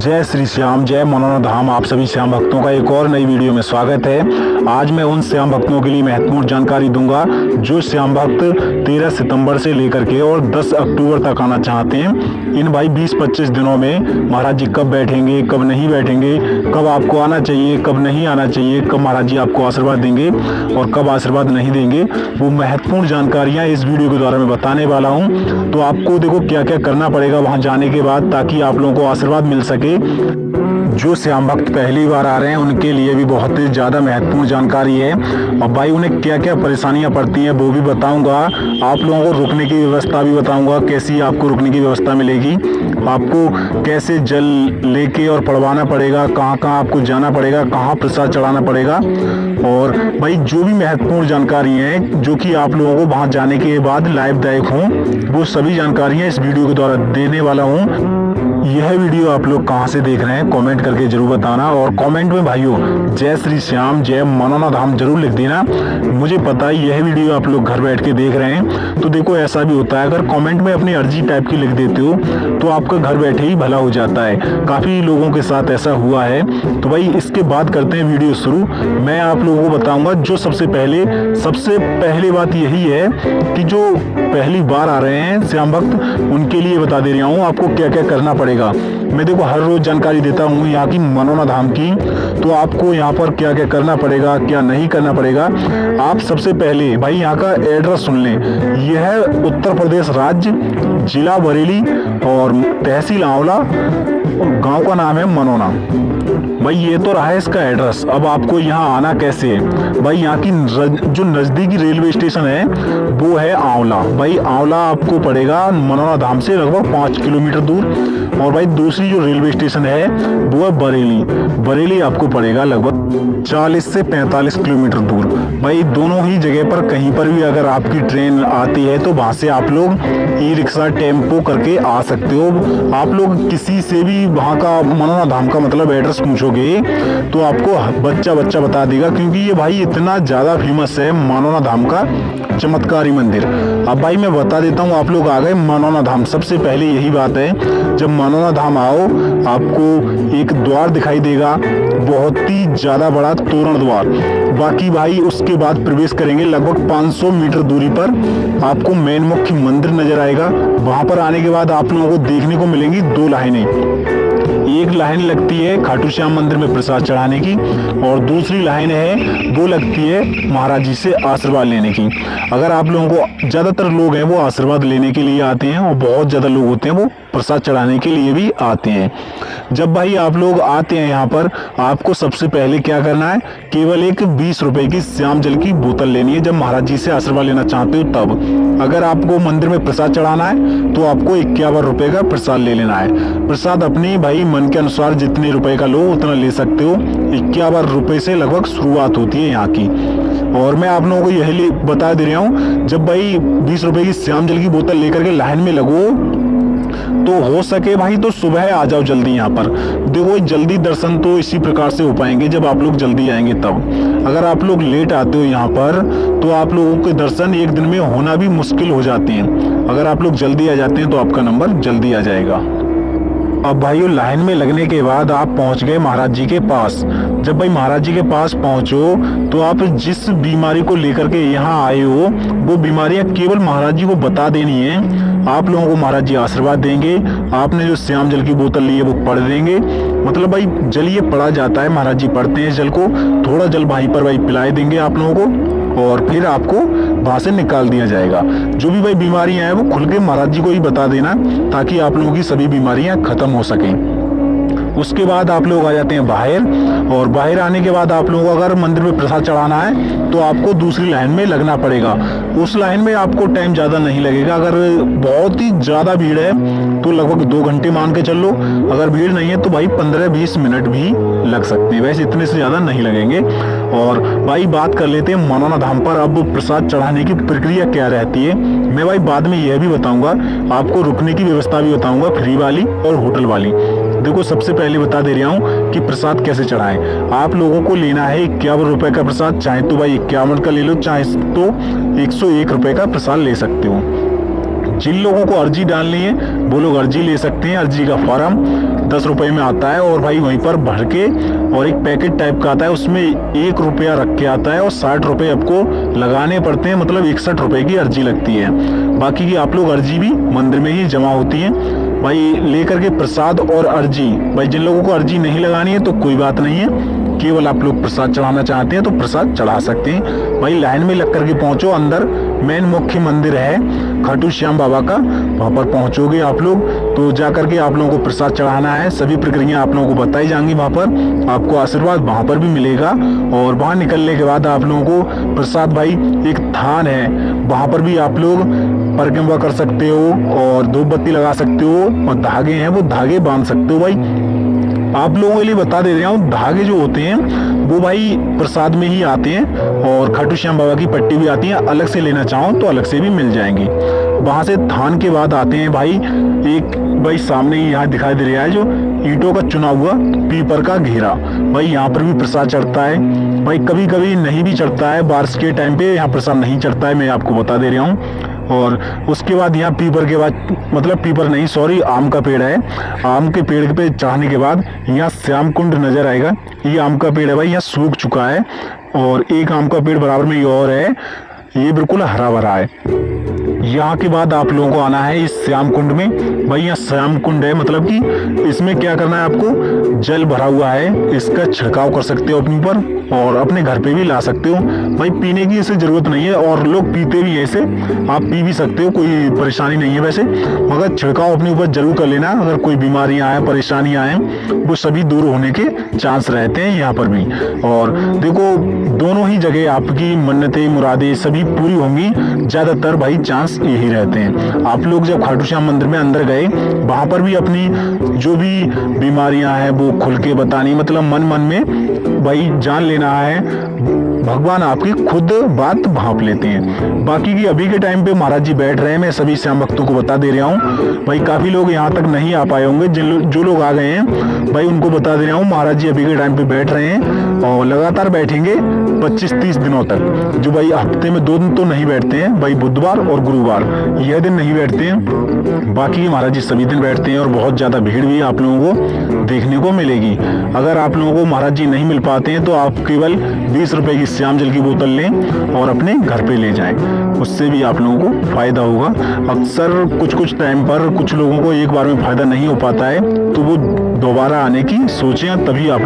जय श्री श्याम, जय मनोना धाम। आप सभी श्याम भक्तों का एक और नई वीडियो में स्वागत है। आज मैं उन श्याम भक्तों के लिए महत्वपूर्ण जानकारी दूंगा जो श्याम भक्त 13 सितंबर से लेकर के और 10 अक्टूबर तक आना चाहते हैं। इन भाई 20-25 दिनों में महाराज जी कब बैठेंगे, कब नहीं बैठेंगे, कब आपको आना चाहिए, कब नहीं आना चाहिए, कब महाराज जी आपको आशीर्वाद देंगे और कब आशीर्वाद नहीं देंगे, वो महत्वपूर्ण जानकारियाँ इस वीडियो के द्वारा मैं बताने वाला हूँ। तो आपको देखो क्या क्या करना पड़ेगा वहाँ जाने के बाद, ताकि आप लोगों को आशीर्वाद मिल सके। जो श्याम भक्त पहली बार आ रहे हैं उनके लिए भी बहुत ही ज़्यादा महत्वपूर्ण जानकारी है। और भाई उन्हें क्या क्या परेशानियां पड़ती हैं वो भी बताऊंगा। आप लोगों को रुकने की व्यवस्था भी बताऊंगा, कैसी आपको रुकने की व्यवस्था मिलेगी, आपको कैसे जल लेके और पड़वाना पड़ेगा, कहाँ कहाँ आपको जाना पड़ेगा, कहाँ प्रसाद चढ़ाना पड़ेगा। और भाई जो भी महत्वपूर्ण जानकारी है जो कि आप लोगों को वहाँ जाने के बाद लाभदायक हों, वो सभी जानकारियाँ इस वीडियो के द्वारा देने वाला हूँ। यह वीडियो आप लोग कहाँ से देख रहे हैं कमेंट करके जरूर बताना, और कमेंट में भाइयों जय श्री श्याम, जय मनोना धाम जरूर लिख देना। मुझे पता है यह वीडियो आप लोग घर बैठ के देख रहे हैं, तो देखो ऐसा भी होता है, अगर कमेंट में अपनी अर्जी टाइप की लिख देते हो तो आपका घर बैठे ही भला हो जाता है। काफ़ी लोगों के साथ ऐसा हुआ है। तो भाई इसके बाद करते हैं वीडियो शुरू। मैं आप लोगों को बताऊँगा जो सबसे पहले बात यही है कि जो पहली बार आ रहे हैं श्याम भक्त उनके लिए बता दे रहा हूँ आपको क्या क्या करना पड़ेगा। मैं देखो हर रोज जानकारी देता हूँ यहाँ की मनोना धाम की, तो आपको यहाँ पर क्या क्या करना पड़ेगा, क्या नहीं करना पड़ेगा। आप सबसे पहले भाई यहाँ का एड्रेस सुन लें। यह उत्तर प्रदेश राज्य, जिला बरेली और तहसील आंवला, गांव का नाम है मनोना। भाई ये तो रहा है इसका एड्रेस। अब आपको यहाँ आना कैसे है। भाई यहाँ की जो नज़दीकी रेलवे स्टेशन है वो है आंवला। भाई आंवला आपको पड़ेगा मनोना धाम से लगभग 5 किलोमीटर दूर। और भाई दूसरी जो रेलवे स्टेशन है वो है बरेली। बरेली आपको पड़ेगा लगभग 40 से 45 किलोमीटर दूर। भाई दोनों ही जगह पर कहीं पर भी अगर आपकी ट्रेन आती है तो वहाँ से आप लोग ई रिक्शा टेम्पो करके आ सकते हो। आप लोग किसी से भी वहाँ का मनोना धाम का मतलब एड्रेस पूछोगे तो आपको बच्चा बता देगा, क्योंकि ये भाई इतना ज़्यादा फेमस है मनोना धाम का चमत्कारी मंदिर। अब भाई मैं बता देता हूँ, आप लोग आ गए मनोना धाम। सबसे पहले यही बात है, जब मनोना धाम आओ आपको एक द्वार दिखाई देगा, बहुत ही ज़्यादा बड़ा तोरण द्वार। बाकी भाई उसके बाद प्रवेश करेंगे लगभग 500 मीटर दूरी पर आपको मेन मुख्य मंदिर नजर आएगा। वहाँ पर आने के बाद आप लोगों को देखने को मिलेंगी 2 लाइनें। एक लाइन लगती है खाटू श्याम मंदिर में प्रसाद चढ़ाने की, और दूसरी लाइन है वो लगती है महाराज जी से आशीर्वाद लेने की। अगर आप लोगों को ज़्यादातर लोग हैं वो आशीर्वाद लेने के लिए आते हैं, और बहुत ज़्यादा लोग होते हैं वो प्रसाद चढ़ाने के लिए भी आते हैं। जब भाई आप लोग आते हैं यहाँ पर, आपको सबसे पहले क्या करना है, केवल एक 20 रुपए की श्याम जल की बोतल लेनी है। जब महाराज जी से आशीर्वाद लेना चाहते हो तब। अगर आपको मंदिर में प्रसाद चढ़ाना है तो आपको 51 रुपए का प्रसाद ले लेना है। प्रसाद अपनी भाई मन के अनुसार जितने रुपए का लो उतना ले सकते हो। 51 रुपए से लगभग शुरुआत होती है यहाँ की। और मैं आप लोगों को यही बता दे रहा हूँ, जब भाई 20 रुपए की श्याम जल की बोतल लेकर के लाइन में लगो तो हो सके भाई तो सुबह आ जाओ जल्दी यहाँ पर। देखो जल्दी दर्शन तो इसी प्रकार से हो पाएंगे जब आप लोग जल्दी आएंगे तब। अगर आप लोग लेट आते हो यहाँ पर तो आप लोगों के दर्शन एक दिन में होना भी मुश्किल हो जाते हैं। अगर आप लोग जल्दी आ जाते हैं तो आपका नंबर जल्दी आ जाएगा। अब भाइयों लाइन में लगने के बाद आप पहुंच गए महाराज जी के पास। जब भाई महाराज जी के पास पहुंचो तो आप जिस बीमारी को लेकर के यहाँ आए हो वो बीमारियां केवल महाराज जी को बता देनी है। आप लोगों को महाराज जी आशीर्वाद देंगे। आपने जो श्याम जल की बोतल ली है वो पढ़ देंगे। मतलब भाई जल ये पढ़ा जाता है, महाराज जी पढ़ते हैं जल को। थोड़ा जल वहीं पर भाई पिलाए देंगे आप लोगों को, और फिर आपको वहां से निकाल दिया जाएगा। जो भी भाई बीमारियां हैं वो खुल के महाराज जी को ही बता देना, ताकि आप लोगों की सभी बीमारियां खत्म हो सकें। उसके बाद आप लोग आ जाते हैं बाहर, और बाहर आने के बाद आप लोगों को अगर मंदिर में प्रसाद चढ़ाना है तो आपको दूसरी लाइन में लगना पड़ेगा। उस लाइन में आपको टाइम ज़्यादा नहीं लगेगा। अगर बहुत ही ज़्यादा भीड़ है तो लगभग 2 घंटे मान के चल लो। अगर भीड़ नहीं है तो भाई 15-20 मिनट भी लग सकते हैं, वैसे इतने से ज़्यादा नहीं लगेंगे। और भाई बात कर लेते हैं मनोना धाम पर अब प्रसाद चढ़ाने की प्रक्रिया क्या रहती है। मैं भाई बाद में यह भी बताऊँगा, आपको रुकने की व्यवस्था भी बताऊँगा, फ्री वाली और होटल वाली। देखो सबसे पहले बता दे रहा हूँ कि प्रसाद कैसे चढ़ाएं। आप लोगों को लेना है 51 रुपए का प्रसाद, चाहे तो भाई 51 का ले लो, चाहे तो 101 रुपए का प्रसाद ले सकते हो। जिन लोगों को अर्जी डालनी है वो लोग अर्जी ले सकते हैं, अर्जी का फॉर्म। 10 रुपए में आता है और भाई वहीं पर भर के और एक पैकेट टाइप का आता है, उसमें 1 रुपया रख के आता है और 60 रुपए आपको लगाने पड़ते हैं, मतलब 61 रुपए की अर्जी लगती है। बाकी की आप लोग अर्जी भी मंदिर में ही जमा होती है भाई। लेकर के प्रसाद और अर्जी, भाई जिन लोगों को अर्जी नहीं लगानी है तो कोई बात नहीं है, केवल आप लोग प्रसाद चढ़ाना चाहते हैं तो प्रसाद चढ़ा सकते हैं। भाई लाइन में लग करके पहुंचो, अंदर मेन मुख्य मंदिर है खाटू श्याम बाबा का, वहां पर पहुंचोगे आप लोग तो जा करके आप लोगों को प्रसाद चढ़ाना है। सभी प्रक्रिया आप लोगों को बताई जाएंगी, वहां पर आपको आशीर्वाद वहां पर भी मिलेगा। और वहां निकलने के बाद आप लोगों को प्रसाद, भाई एक थान है वहां पर भी आप लोग परिक्रमा कर सकते हो और धूप बत्ती लगा सकते हो, और धागे हैं वो धागे बांध सकते हो। भाई आप लोगों के लिए बता दे रहा हूँ, धागे जो होते हैं वो भाई प्रसाद में ही आते हैं और खाटू श्याम बाबा की पट्टी भी आती है, अलग से लेना चाहो तो अलग से भी मिल जाएंगी। वहां से थान के बाद आते हैं भाई एक, भाई सामने ही यहाँ दिखाई दे रहा है जो ईंटों का चुना हुआ पीपर का घेरा, भाई यहाँ पर भी प्रसाद चढ़ता है। भाई कभी कभी नहीं भी चढ़ता है, बारिश के टाइम पे यहाँ प्रसाद नहीं चढ़ता है, मैं आपको बता दे रहा हूँ। और उसके बाद यहाँ पीपर के बाद, मतलब पीपर नहीं सॉरी आम का पेड़ है, आम के पेड़ पे चढ़ने के बाद यहाँ श्याम कुंड नजर आएगा। ये आम का पेड़ है भाई, यहाँ सूख चुका है और एक आम का पेड़ बराबर में ये और है, ये बिल्कुल हरा भरा है। यहाँ के बाद आप लोगों को आना है इस श्याम कुंड में। भाई यहाँ श्याम कुंड है, मतलब कि इसमें क्या करना है आपको, जल भरा हुआ है, इसका छिड़काव कर सकते हो अपने ऊपर और अपने घर पे भी ला सकते हो। भाई पीने की इसे जरूरत नहीं है और लोग पीते भी है इसे, आप पी भी सकते हो, कोई परेशानी नहीं है वैसे, मगर छिड़काव अपने ऊपर जरूर कर लेना। अगर कोई बीमारियां आए, परेशानियां आए, वो सभी दूर होने के चांस रहते हैं यहाँ पर भी। और देखो दोनों ही जगह आपकी मन्नतें मुरादें सभी पूरी होंगी, ज्यादातर भाई चांस यही रहते हैं। आप लोग जब खाटू श्याम मंदिर में अंदर गए, वहां पर भी अपनी जो भी बीमारियां हैं वो खुल के बतानी, मतलब मन मन में भाई जान लेना है, भगवान आपकी खुद बात भांप लेते हैं। बाकी की अभी के टाइम पे महाराज जी बैठ रहे हैं, मैं सभी श्याम भक्तों को बता दे रहा हूँ। भाई काफी लोग यहाँ तक नहीं आ पाए होंगे, जो लोग आ गए हैं भाई उनको बता दे रहा हूँ, महाराज जी अभी के टाइम पे बैठ रहे हैं और लगातार बैठेंगे 25-30 दिनों तक। जो भाई हफ्ते में 2 दिन तो नहीं बैठते हैं, भाई बुधवार और गुरुवार यह दिन नहीं बैठते हैं, बाकी महाराज जी सभी दिन बैठते हैं और बहुत ज्यादा भीड़ भी आप लोगों को देखने को मिलेगी। अगर आप लोगों को महाराज जी नहीं मिल पाते हैं तो आप केवल 20 रुपए की श्याम जल की बोतल लें और अपने घर पे ले जाएं, उससे भी आप लोगों को फायदा होगा। अक्सर कुछ टाइम पर कुछ लोगों को एक बार में फायदा नहीं हो पाता है, तो वो दोबारा आने की सोचें तभी आप